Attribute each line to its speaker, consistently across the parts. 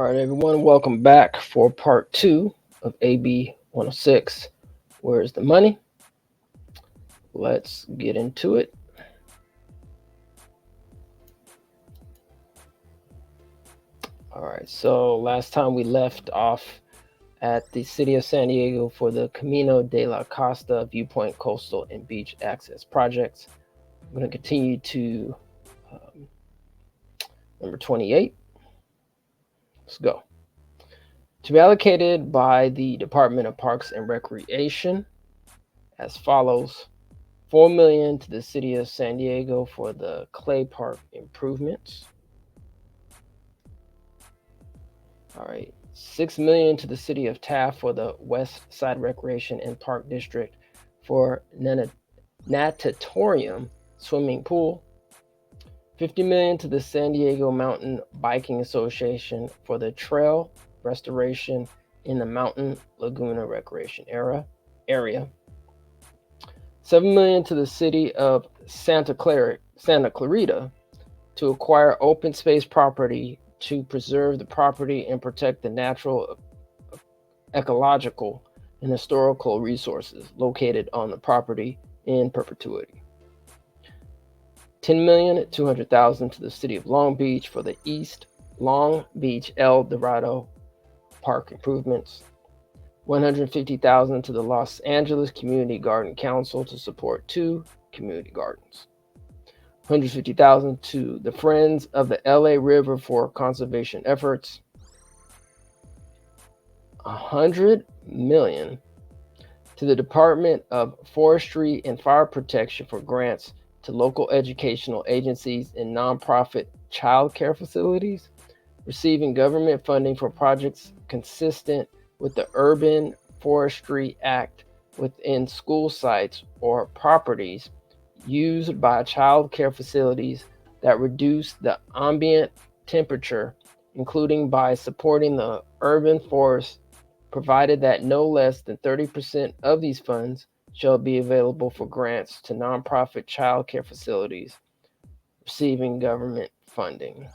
Speaker 1: right, everyone, welcome back for part two of AB 106. Where's the money? Let's get into it. All right, so last time we left off at the city of San Diego for the Camino de la Costa Viewpoint Coastal and Beach Access projects. I'm going to continue to number 28. Let's go. To be allocated by the Department of Parks and Recreation as follows. $4 million to the city of San Diego for the Clay Park improvements. All right, $6 million to the city of Taft for the West Side Recreation and Park District for natatorium swimming pool. $50 million to the San Diego Mountain Biking Association for the trail restoration in the Mountain Laguna Recreation area. $7 million to the city of Santa Clarita to acquire open space property to preserve the property and protect the natural, ecological, and historical resources located on the property in perpetuity. $10,200,000 to the city of Long Beach for the East Long Beach El Dorado Park improvements. $150,000 to the Los Angeles Community Garden Council to support 2 community gardens. $150,000 to the Friends of the LA River for conservation efforts. $100 million to the Department of Forestry and Fire Protection for grants to local educational agencies and nonprofit child care facilities, receiving government funding for projects consistent with the Urban Forestry Act within school sites or properties used by child care facilities that reduce the ambient temperature, including by supporting the urban forest, provided that no less than 30% of these funds shall be available for grants to nonprofit child care facilities receiving government funding.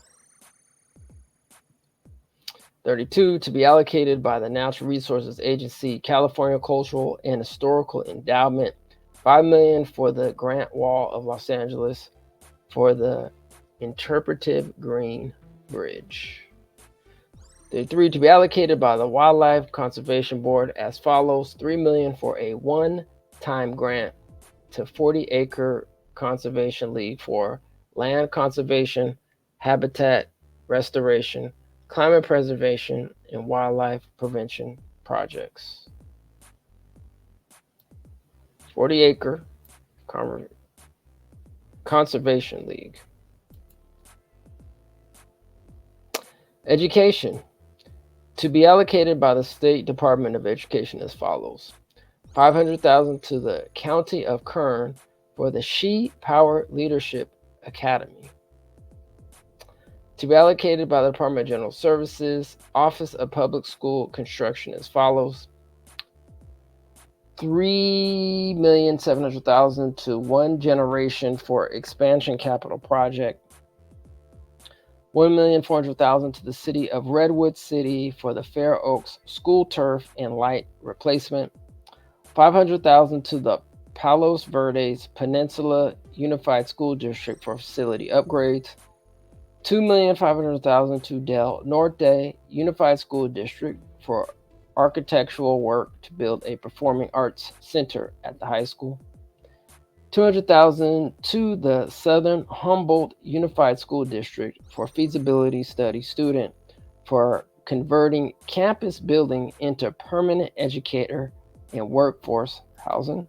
Speaker 1: 32, to be allocated by the Natural Resources Agency, California Cultural and Historical Endowment, $5 million for the Grant Wall of Los Angeles for the Interpretive Green Bridge. 33, to be allocated by the Wildlife Conservation Board as follows. $3 million for a one-time grant to 40-acre Conservation League for land conservation, habitat restoration, climate preservation, and wildlife prevention projects. 40-acre Conservation League. Education. To be allocated by the State Department of Education as follows. $500,000 to the County of Kern for the She Power Leadership Academy. To be allocated by the Department of General Services, Office of Public School Construction as follows. $3,700,000 to One Generation for Expansion Capital Project. $1,400,000 to the City of Redwood City for the Fair Oaks School Turf and Light Replacement. $500,000 to the Palos Verdes Peninsula Unified School District for facility upgrades. $2,500,000 to Del Norte Unified School District for architectural work to build a performing arts center at the high school. $200,000 to the Southern Humboldt Unified School District for feasibility study student for converting campus building into permanent educator and workforce housing.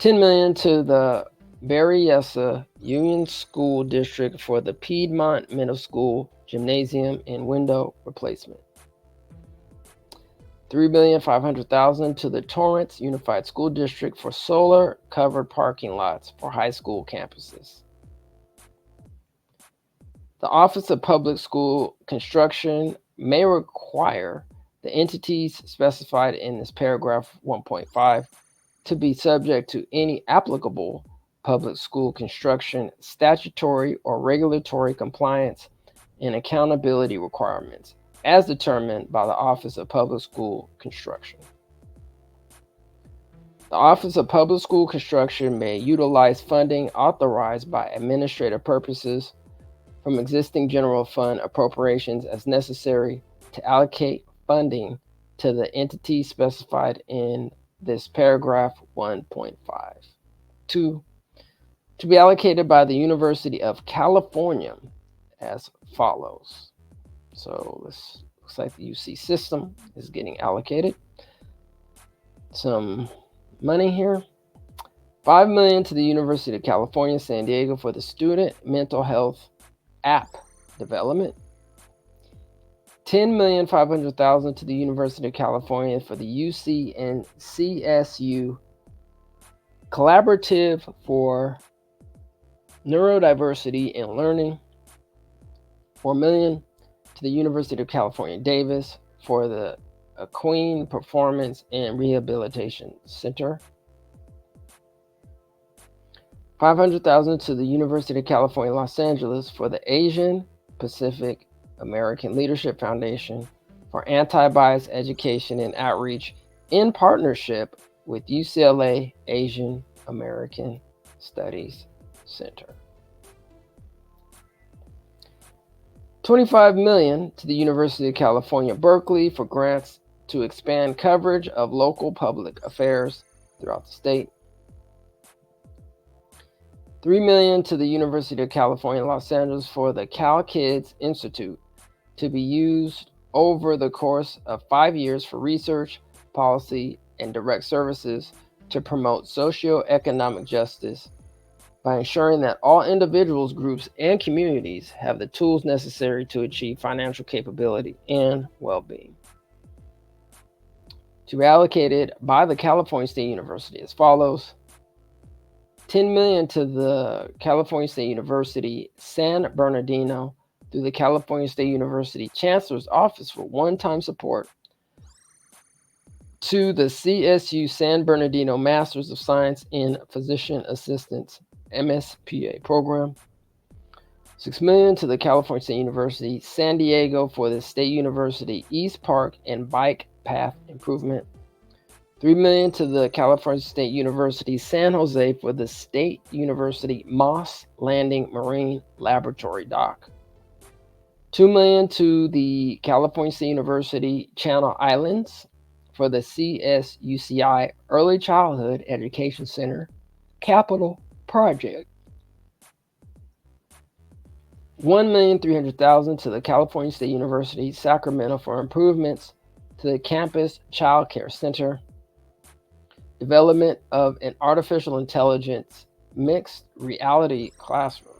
Speaker 1: $10 million to the Berryessa Union School District for the Piedmont Middle School gymnasium and window replacement. $3,500,000 to the Torrance Unified School District for solar covered parking lots for high school campuses. The Office of Public School Construction may require the entities specified in this paragraph 1.5 to be subject to any applicable public school construction statutory or regulatory compliance and accountability requirements as determined by the Office of Public School Construction. The Office of Public School Construction may utilize funding authorized by administrative purposes from existing general fund appropriations as necessary to allocate funding to the entity specified in this paragraph 1.5. 2. To be allocated by the University of California as follows. So this looks like the UC system is getting allocated some money here. $5 million to the University of California, San Diego for the student mental health app development. $10,500,000 to the University of California for the UC and CSU Collaborative for Neurodiversity and Learning. $4 million to the University of California, Davis for the Queen Performance and Rehabilitation Center. $500,000 to the University of California, Los Angeles for the Asian Pacific American Leadership Foundation for anti-bias education and outreach in partnership with UCLA Asian American Studies Center. $25 million to the University of California, Berkeley for grants to expand coverage of local public affairs throughout the state. $3 million to the University of California, Los Angeles for the Cal Kids Institute to be used over the course of 5 years for research, policy, and direct services to promote socioeconomic justice by ensuring that all individuals, groups, and communities have the tools necessary to achieve financial capability and well-being. To be allocated by the California State University as follows. $10 million to the California State University, San Bernardino through the California State University Chancellor's Office for one-time support to the CSU San Bernardino Masters of Science in Physician Assistants MSPA program. $6 million to the California State University, San Diego for the State University East Park and Bike Path Improvement. $3 million to the California State University, San Jose for the State University Moss Landing Marine Laboratory Dock. $2 million to the California State University, Channel Islands for the CSUCI Early Childhood Education Center Capital Project. $1,300,000 to the California State University, Sacramento for improvements to the Campus Child Care Center. Development of an artificial intelligence mixed reality classroom.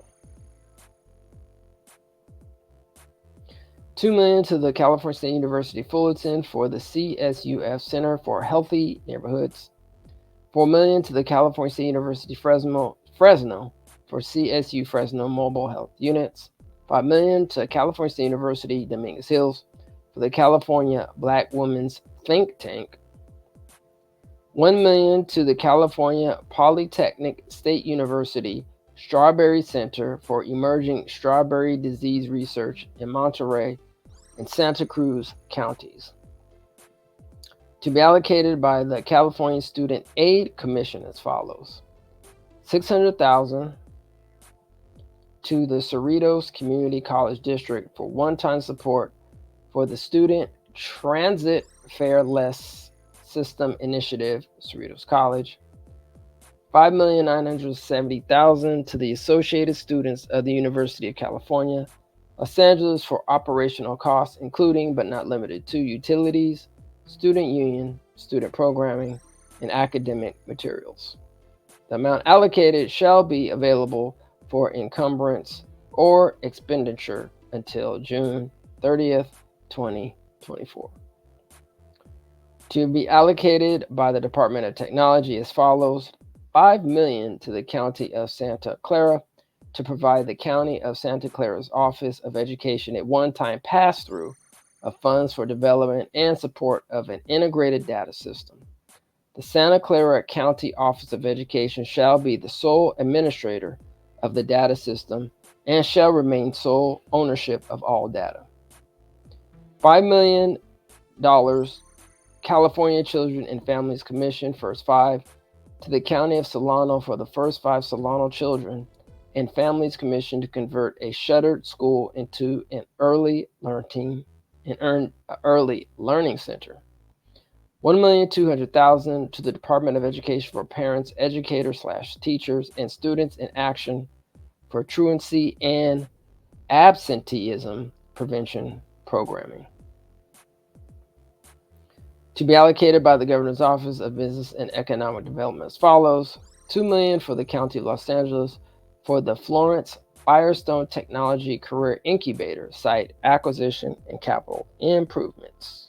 Speaker 1: $2 million to the California State University Fullerton for the CSUF Center for Healthy Neighborhoods. $4 million to the California State University Fresno for CSU Fresno Mobile Health Units. $5 million to California State University Dominguez Hills for the California Black Women's Think Tank. $1 million to the California Polytechnic State University Strawberry Center for Emerging Strawberry Disease Research in Monterey and Santa Cruz counties. To be allocated by the California Student Aid Commission as follows. $600,000 to the Cerritos Community College District for one-time support for the Student Transit Fareless System Initiative, Cerritos College. $5,970,000 to the Associated Students of the University of California, Los Angeles for operational costs, including but not limited to utilities, student union, student programming, and academic materials. The amount allocated shall be available for encumbrance or expenditure until June 30th, 2024. To be allocated by the Department of Technology as follows. $5 million to the County of Santa Clara to provide the County of Santa Clara's Office of Education a one-time pass-through of funds for development and support of an integrated data system. The Santa Clara County Office of Education shall be the sole administrator of the data system and shall remain sole ownership of all data. $5 million California Children and Families Commission, first 5, to the County of Solano for the first 5 Solano Children and Families Commission to convert a shuttered school into an early learning center. $1,200,000 to the Department of Education for parents, educators/teachers, and students in action for truancy and absenteeism prevention programming. To be allocated by the Governor's Office of Business and Economic Development as follows: $2 million for the County of Los Angeles for the Florence Firestone Technology Career Incubator site acquisition and capital improvements.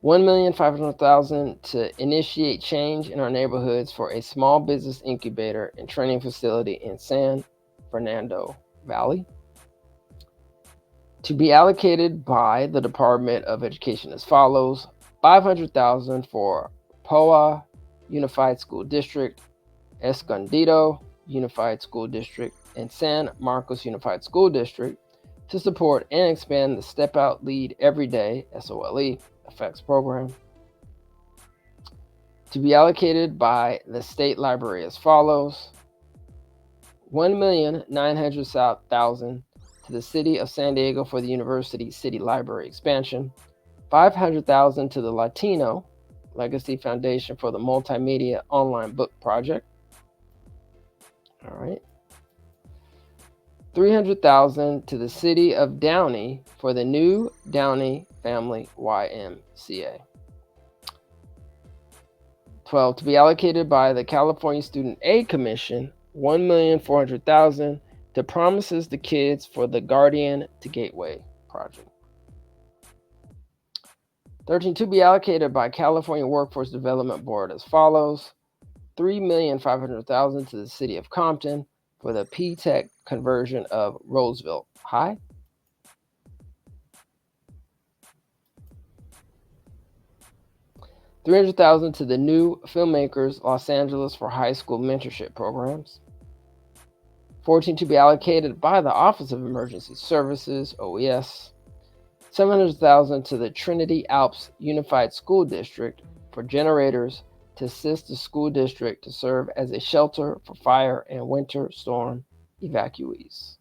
Speaker 1: $1,500,000 to initiate change in our neighborhoods for a small business incubator and training facility in San Fernando Valley. To be allocated by the Department of Education as follows: $500,000 for POA Unified School District, Escondido Unified School District, and San Marcos Unified School District to support and expand the Step Out Lead Everyday SOLE effects program. To be allocated by the State Library as follows: $1,900,000 to the City of San Diego for the University City Library expansion, $500,000 to the Latino Legacy Foundation for the Multimedia Online Book Project. All right. $300,000 to the City of Downey for the new Downey Family YMCA. 12, to be allocated by the California Student Aid Commission, $1,400,000 to Promises to Kids for the Guardian to Gateway project. 13, to be allocated by California Workforce Development Board as follows: $3,500,000 to the City of Compton for the P-Tech conversion of Roosevelt High. $300,000 to the New Filmmakers Los Angeles for high school mentorship programs. 14, to be allocated by the Office of Emergency Services, OES. $700,000 to the Trinity Alps Unified School District for generators to assist the school district to serve as a shelter for fire and winter storm evacuees.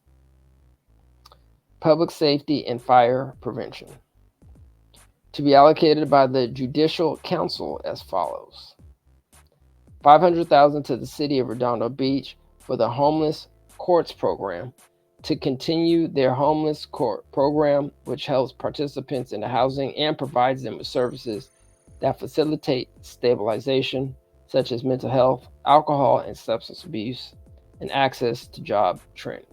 Speaker 1: Public safety and fire prevention. To be allocated by the Judicial Council as follows: $500,000 to the City of Redondo Beach for the Homeless Courts Program to continue their Homeless Court Program, which helps participants in the housing and provides them with services that facilitate stabilization, such as mental health, alcohol and substance abuse, and access to job training.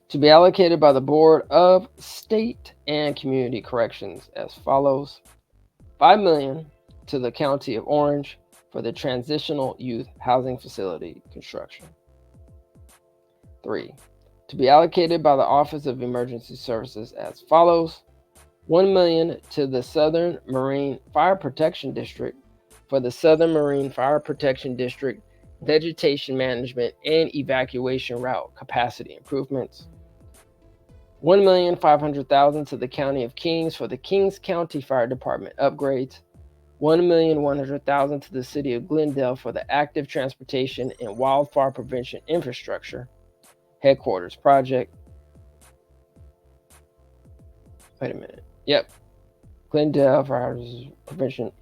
Speaker 1: To be allocated by the Board of State and Community Corrections as follows: $5 million to the County of Orange for the Transitional Youth Housing Facility construction. 3, to be allocated by the Office of Emergency Services as follows: $1 million to the Southern Marine Fire Protection District for the Southern Marine Fire Protection District vegetation management and evacuation route capacity improvements. $1,500,000 to the County of Kings for the Kings County Fire Department upgrades. $1,100,000 to the City of Glendale for the Active Transportation and Wildfire Prevention Infrastructure Headquarters Project. Wait a minute. Yep. Glendale Fire Prevention.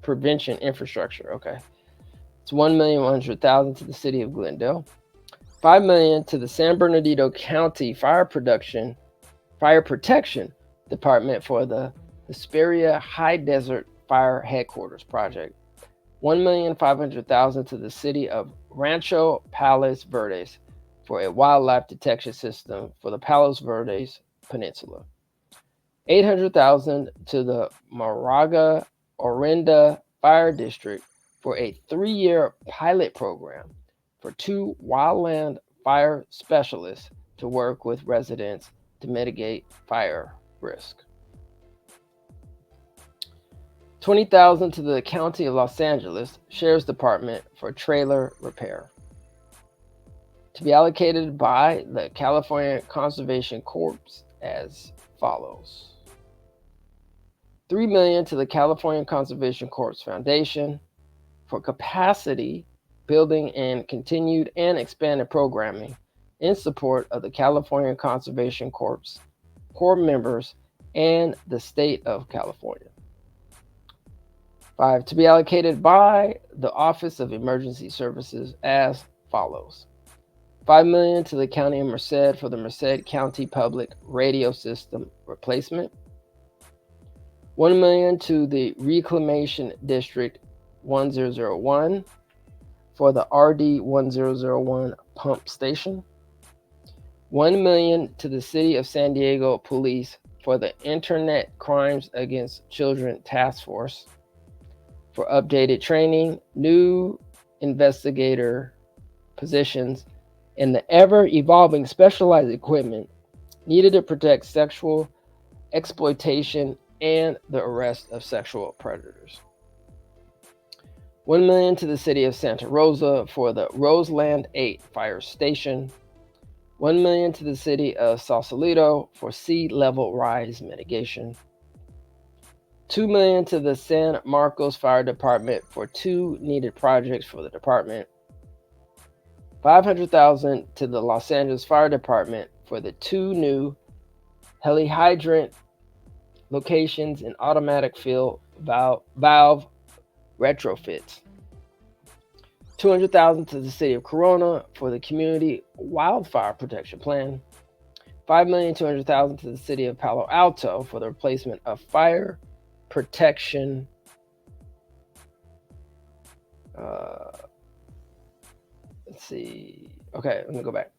Speaker 1: Prevention Infrastructure. Okay. It's $1,100,000 to the City of Glendale. $5 million to the San Bernardino County Fire Protection Department for the Hesperia High Desert Fire Headquarters Project. $1,500,000 to the City of Rancho Palos Verdes for a wildlife detection system for the Palos Verdes Peninsula. $800,000 to the Moraga Orinda Fire District for a 3-year pilot program for 2 wildland fire specialists to work with residents to mitigate fire risk. $20,000 to the County of Los Angeles Sheriff's Department for trailer repair, to be allocated by the California Conservation Corps as follows. $3 million to the California Conservation Corps Foundation for capacity building and continued and expanded programming in support of the California Conservation Corps members and the state of California. 5, to be allocated by the Office of Emergency Services as follows. $5 million to the County of Merced for the Merced County Public Radio System replacement. $1 million to the Reclamation District 1001 for the RD 1001 pump station. $1 million to the City of San Diego Police for the Internet Crimes Against Children Task Force for updated training, new investigator positions, and the ever-evolving specialized equipment needed to protect sexual exploitation and the arrest of sexual predators. $1 million to the City of Santa Rosa for the Roseland 8 Fire Station. $1 million to the City of Sausalito for sea level rise mitigation. $2 million to the San Marcos Fire Department for 2 needed projects for the department. $500,000 to the Los Angeles Fire Department for the 2 new helihydrant locations and automatic fill valve retrofits. $200,000 to the City of Corona for the Community Wildfire Protection Plan. $5,200,000 to the City of Palo Alto for the replacement of fire protection let's see. Okay, let me go back.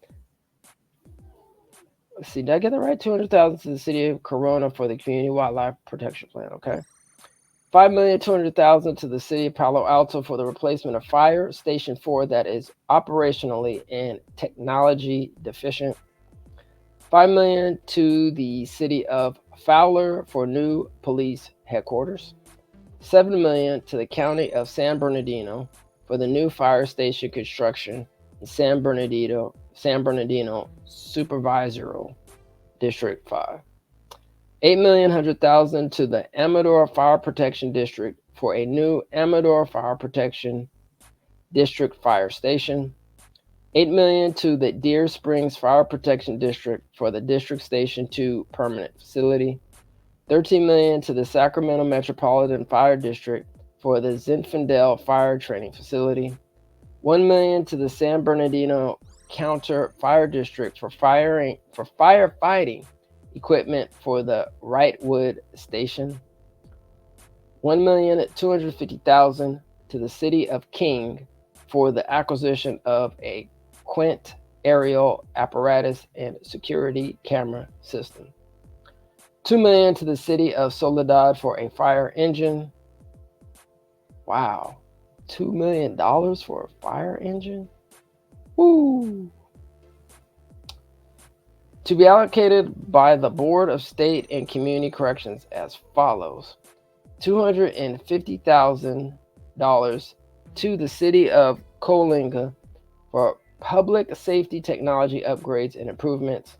Speaker 1: Let's see, did I get that right? $200,000 to the City of Corona for the Community Wildlife Protection Plan. Okay. $5,200,000 to the City of Palo Alto for the replacement of Fire Station 4 that is operationally and technology deficient. $5 million to the City of Fowler for new police headquarters. $7 million to the County of San Bernardino for the new fire station construction in San Bernardino Supervisorial District 5. $8,100,000 to the Amador Fire Protection District for a new Amador Fire Protection District fire station. $8 million to the Deer Springs Fire Protection District for the District Station 2 permanent facility. $13 million to the Sacramento Metropolitan Fire District for the Zinfandel Fire Training Facility. $1 million to the San Bernardino Counter Fire District for firefighting equipment for the Wrightwood Station. $1,250,000 to the City of King for the acquisition of a Quint aerial apparatus and security camera system. $2 million to the City of Soledad for a fire engine. Wow, $2 million for a fire engine? Woo! To be allocated by the Board of State and Community Corrections as follows. $250,000 to the City of Coalinga for public safety technology upgrades and improvements.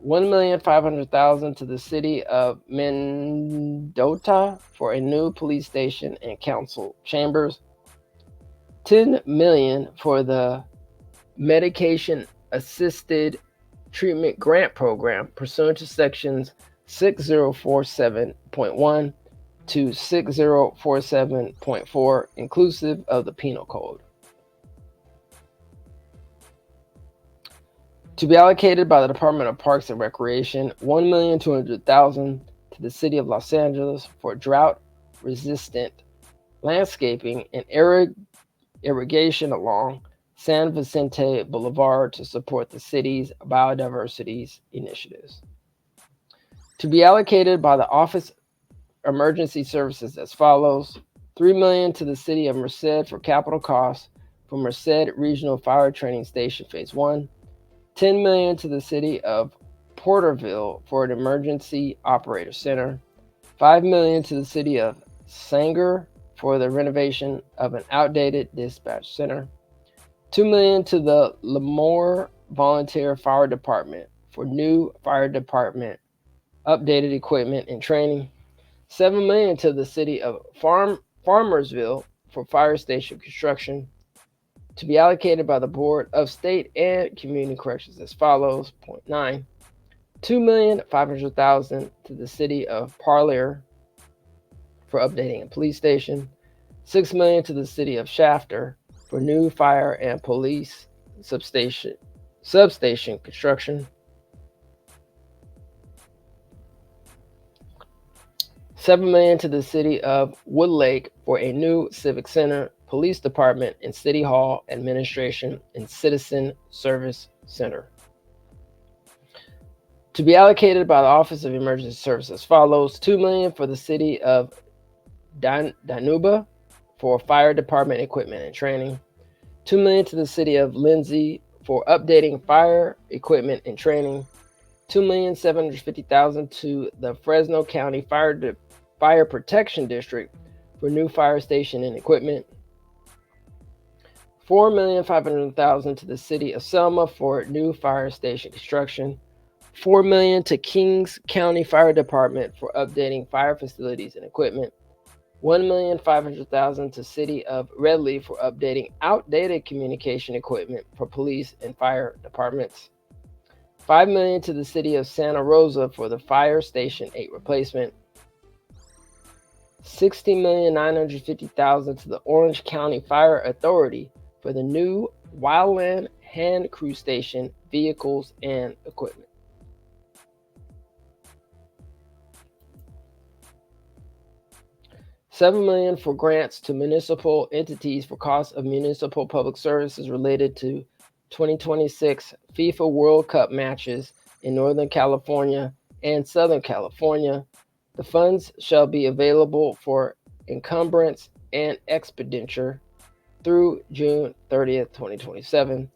Speaker 1: $1,500,000 to the City of Mendota for a new police station and council chambers. $10 million for the medication assisted treatment grant program pursuant to sections 6047.1 to 6047.4 inclusive of the Penal Code. To be allocated by the Department of Parks and Recreation, $1,200,000 to the City of Los Angeles for drought-resistant landscaping and irrigation along San Vicente Boulevard to support the city's biodiversity initiatives. To be allocated by the Office of Emergency Services as follows. $3 million to the City of Merced for capital costs for Merced Regional Fire Training Station Phase 1. $10 million to the City of Porterville for an Emergency Operator Center. $5 million to the City of Sanger for the renovation of an outdated dispatch center. $2 million to the Lemoore Volunteer Fire Department for new fire department updated equipment and training. $7 million to the city of Farmersville for fire station construction, to be allocated by the Board of State and Community Corrections as follows. Point 9. $2,500,000 to the city of Parlier for updating a police station. $6 million to the city of Shafter for new fire and police substation construction. $7 million to the city of Woodlake for a new civic center, police department, and city hall administration and citizen service center. To be allocated by the Office of Emergency Services as follows. $2 million for the city of Dinuba for fire department equipment and training. $2 million to the city of Lindsay for updating fire equipment and training. $2,750,000 to the Fresno County Fire Protection District for new fire station and equipment. $4,500,000 to the city of Selma for new fire station construction. $4 million to Kings County Fire Department for updating fire facilities and equipment. $1,500,000 to city of Redleaf for updating outdated communication equipment for police and fire departments. $5 million to the city of Santa Rosa for the Fire Station 8 replacement. $60,950,000 to the Orange County Fire Authority for the new Wildland Hand Crew Station vehicles and equipment. $7 million for grants to municipal entities for costs of municipal public services related to 2026 FIFA World Cup matches in Northern California and Southern California. The funds shall be available for encumbrance and expenditure through June 30th, 2027.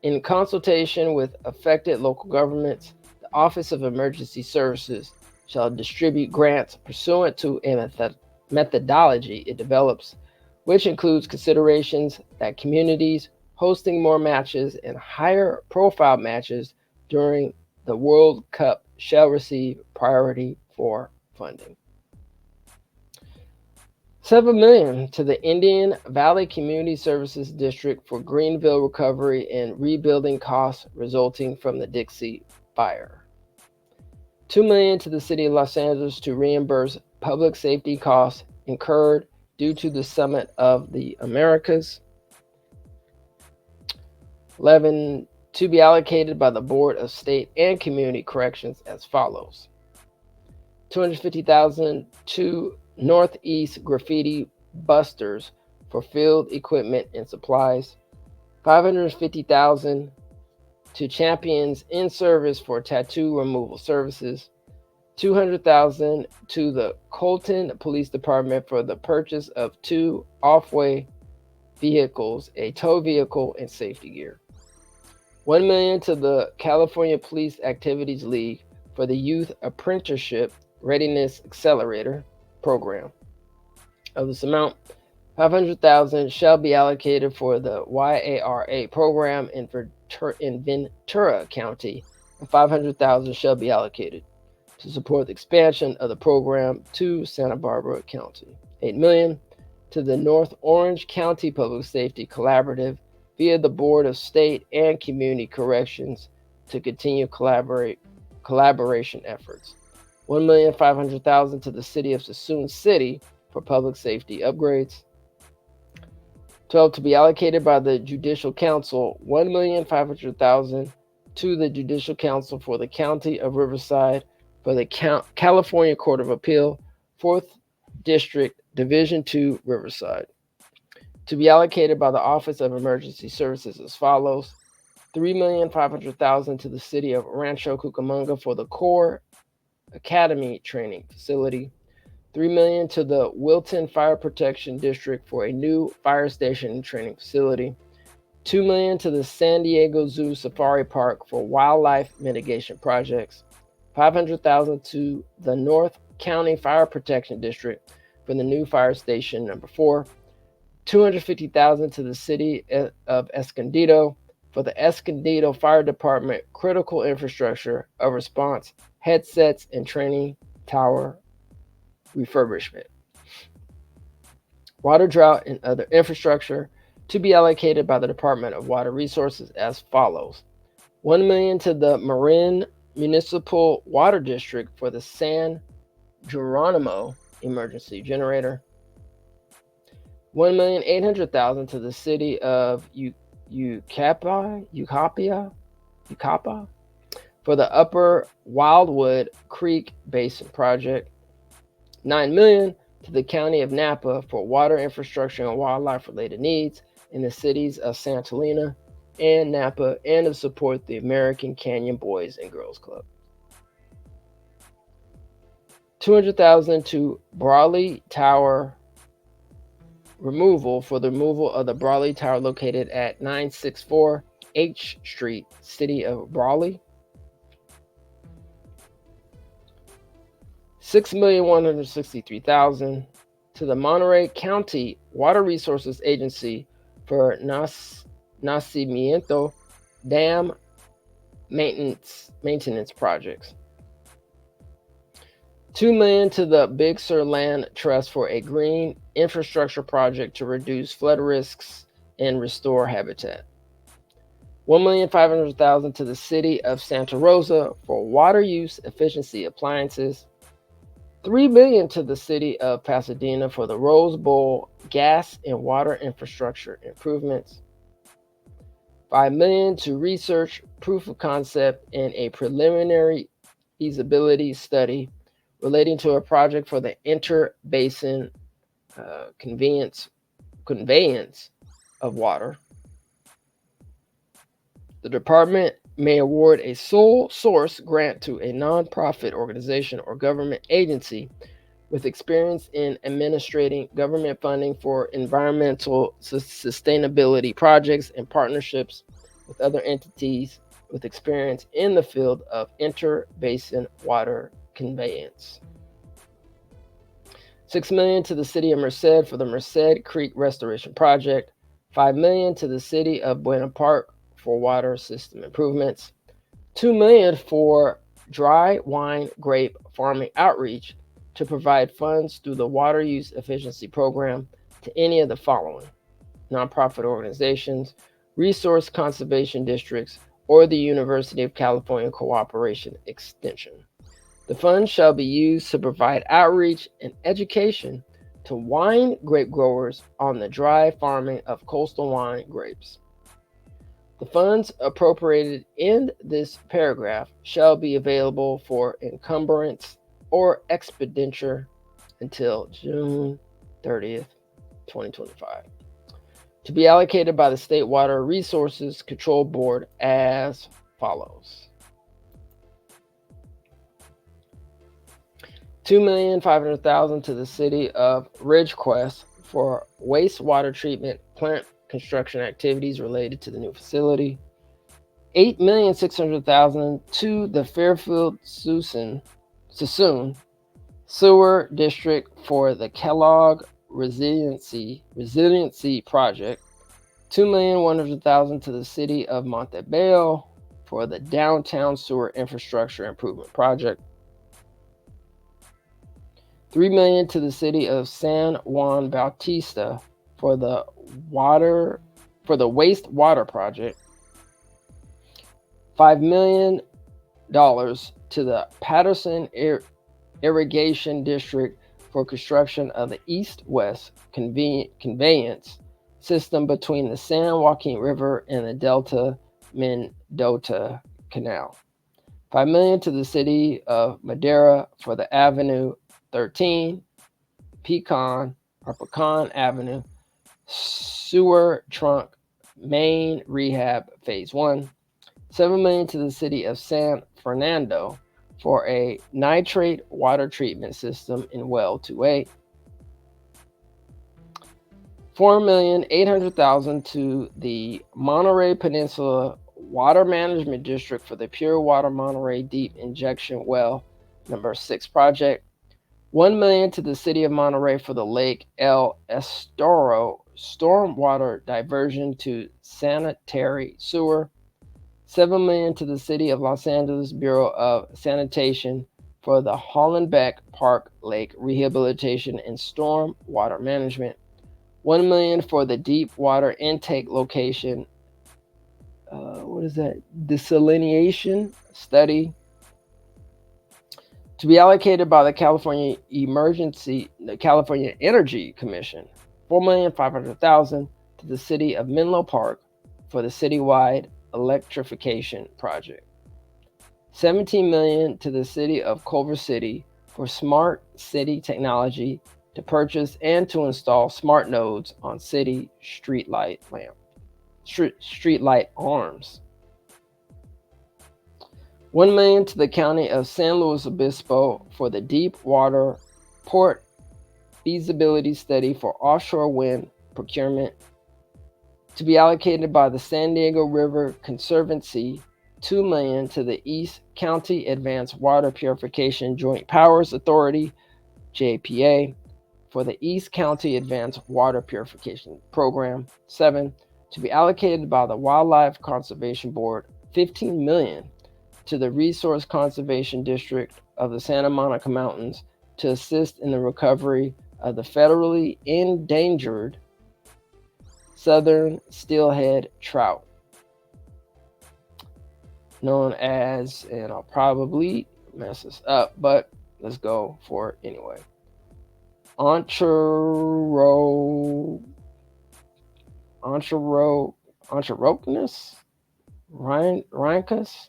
Speaker 1: In consultation with affected local governments, the Office of Emergency Services shall distribute grants pursuant to a methodology it develops, which includes considerations that communities hosting more matches and higher profile matches during the World Cup shall receive priority for funding. $7 million to the Indian Valley Community Services District for Greenville recovery and rebuilding costs resulting from the Dixie Fire. $2 million to the City of Los Angeles to reimburse public safety costs incurred due to the Summit of the Americas. 11, to be allocated by the Board of State and Community Corrections as follows. $250,000 to Northeast Graffiti Busters for field equipment and supplies. $550,000 to Champions in Service for tattoo removal services. $200,000 to the Colton Police Department for the purchase of 2 off-way vehicles, a tow vehicle, and safety gear. $1 million to the California Police Activities League for the Youth Apprenticeship Readiness Accelerator program. Of this amount, $500,000 shall be allocated for the YARA program in Ventura County, and $500,000 shall be allocated to support the expansion of the program to Santa Barbara County. $8 million to the North Orange County Public Safety Collaborative via the Board of State and Community Corrections to continue collaboration efforts. $1,500,000 to the City of Suisun City for public safety upgrades. 12, to be allocated by the Judicial Council, $1,500,000 to the Judicial Council for the County of Riverside for the California Court of Appeal, 4th District, Division 2, Riverside. To be allocated by the Office of Emergency Services as follows. $3,500,000 to the City of Rancho Cucamonga for the Corps Academy Training Facility. $3 million to the Wilton Fire Protection District for a new fire station and training facility. $2 million to the San Diego Zoo Safari Park for wildlife mitigation projects. $500,000 to the North County Fire Protection District for the new fire station number 4. $250,000 to the city of Escondido for the Escondido Fire Department critical infrastructure of response, headsets, and training tower refurbishment. Water drought and other infrastructure to be allocated by the Department of Water Resources as follows. $1 million to the Marin Municipal Water District for the San Geronimo Emergency Generator. $1,800,000 to the city of Yucapa for the Upper Wildwood Creek Basin Project. $9 million to the County of Napa for water infrastructure and wildlife-related needs in the cities of Santa Helena and Napa, and to support the American Canyon Boys and Girls Club. $200,000 to Brawley Tower removal for the removal of the Brawley Tower located at 964 H Street, City of Brawley. $6,163,000 to the Monterey County Water Resources Agency for Nacimiento Dam maintenance projects. $2 million to the Big Sur Land Trust for a green infrastructure project to reduce flood risks and restore habitat. $1,500,000 to the city of Santa Rosa for water use efficiency appliances. $3 million to the city of Pasadena for the Rose Bowl gas and water infrastructure improvements. $5 million to research proof of concept and a preliminary feasibility study relating to a project for the inter-basin conveyance of water. The department may award a sole source grant to a nonprofit organization or government agency with experience in administrating government funding for environmental sustainability projects and partnerships with other entities with experience in the field of inter-basin water conveyance. $6 million to the city of Merced for the Merced Creek Restoration Project. $5 million to the city of Buena Park for water system improvements. $2 million for dry wine grape farming outreach to provide funds through the Water Use Efficiency Program to any of the following: nonprofit organizations, resource conservation districts, or the University of California Cooperation Extension. The funds shall be used to provide outreach and education to wine grape growers on the dry farming of coastal wine grapes. The funds appropriated in this paragraph shall be available for encumbrance or expenditure until June 30th, 2025. To be allocated by the State Water Resources Control Board as follows. $2,500,000 to the city of Ridgecrest for wastewater treatment plant construction activities related to the new facility. $8,600,000 to the Fairfield Suisun Sewer District for the Kellogg Resiliency Project. $2,100,000 to the city of Montebello for the Downtown Sewer Infrastructure Improvement Project. $3 million to the city of San Juan Bautista for the wastewater project. $5 million to the Patterson Irrigation District for construction of the east-west conveyance system between the San Joaquin River and the Delta Mendota Canal. $5 million to the city of Madera for the Avenue 13, Pecan Avenue, Sewer Trunk Main Rehab Phase 1. $7 million to the city of San Fernando for a nitrate water treatment system in Well 2A. $4,800,000 to the Monterey Peninsula Water Management District for the Pure Water Monterey Deep Injection Well Number 6 project. $1 million to the city of Monterey for the Lake El Estero stormwater diversion to sanitary sewer. $7 million to the city of Los Angeles Bureau of Sanitation for the Hollenbeck Park Lake rehabilitation and storm water management. $1 million for the deep water intake location. What is that? Desalination study to be allocated by the California Energy Commission. $4,500,000 to the city of Menlo Park for the citywide electrification project. $17 million to the city of Culver City for smart city technology to purchase and to install smart nodes on city streetlight arms. $1 million to the county of San Luis Obispo for the deep water port feasibility study for offshore wind procurement to be allocated by the San Diego River Conservancy. $2 million to the East County Advanced Water Purification Joint Powers Authority, JPA, for the East County Advanced Water Purification Program. 7, to be allocated by the Wildlife Conservation Board. $15 million to the Resource Conservation District of the Santa Monica Mountains to assist in the recovery of the federally endangered southern steelhead trout, known as, and I'll probably mess this up, but let's go for it anyway. Onchorocnus, Rhynchus,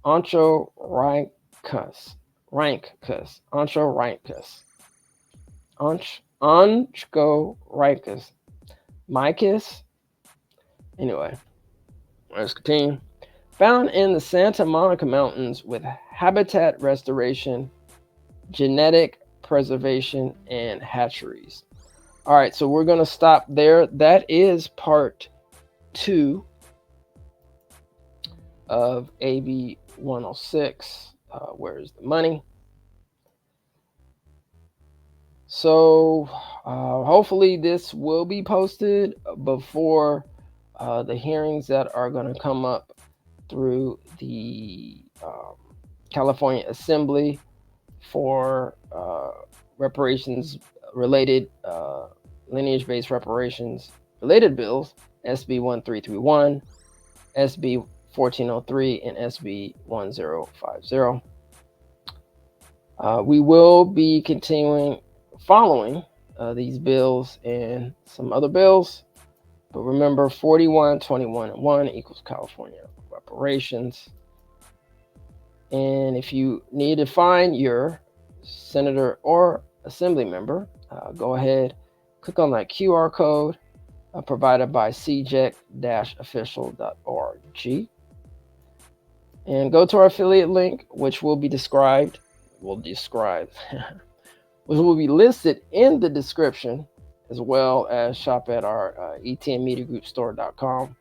Speaker 1: Onchorhynchus, Micus. Anyway, let's continue. Found in the Santa Monica Mountains with habitat restoration, genetic preservation, and hatcheries. All right, so we're going to stop there. That is part 2 of AB 106. Where's the money? So hopefully this will be posted before the hearings that are going to come up through the California Assembly for reparations related, lineage-based reparations related bills, SB 1331, SB 1403, and SB 1050. We will be continuing following these bills and some other bills, but remember 41, 21, and 1 equals California reparations. And if you need to find your senator or assembly member, go ahead, click on that QR code provided by cjec-official.org and go to our affiliate link, which will be which will be listed in the description, as well as shop at our etnmediagroupstore.com.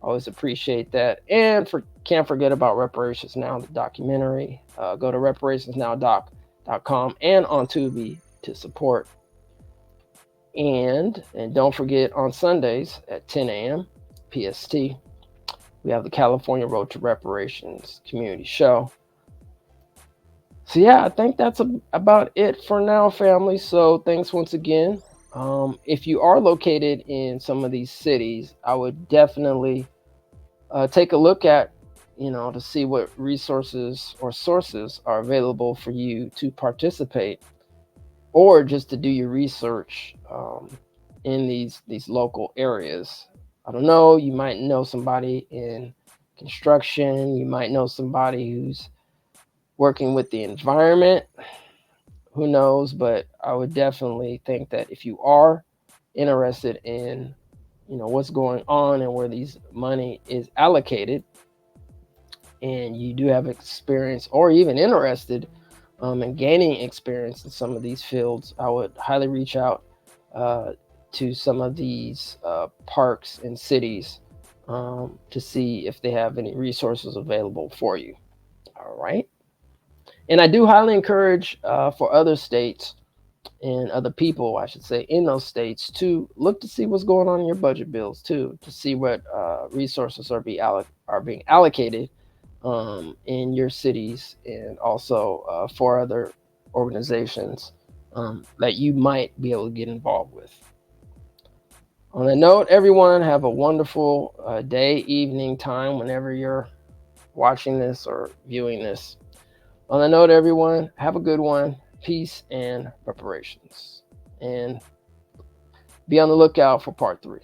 Speaker 1: Always appreciate that. And can't forget about Reparations Now, the documentary. Go to reparationsnowdoc.com and on Tubi to support. And don't forget, on Sundays at 10 a.m. PST, we have the California Road to Reparations Community Show. So yeah, I think that's about it for now, family. So thanks once again. If you are located in some of these cities, I would definitely take a look at, to see what resources or sources are available for you to participate, or just to do your research in these local areas. I don't know, you might know somebody in construction, you might know somebody who's working with the environment, who knows, but I would definitely think that if you are interested in what's going on and where these money is allocated, and you do have experience or even interested in gaining experience in some of these fields, I would highly reach out to some of these parks and cities to see if they have any resources available for you. All right. And I do highly encourage for other states and other people, I should say, in those states to look to see what's going on in your budget bills too, to see what resources are being allocated in your cities, and also for other organizations that you might be able to get involved with. On that note, everyone, have a wonderful day, evening, time, whenever you're watching this or viewing this. On that note, everyone, have a good one. Peace and preparations. And be on the lookout for part 3.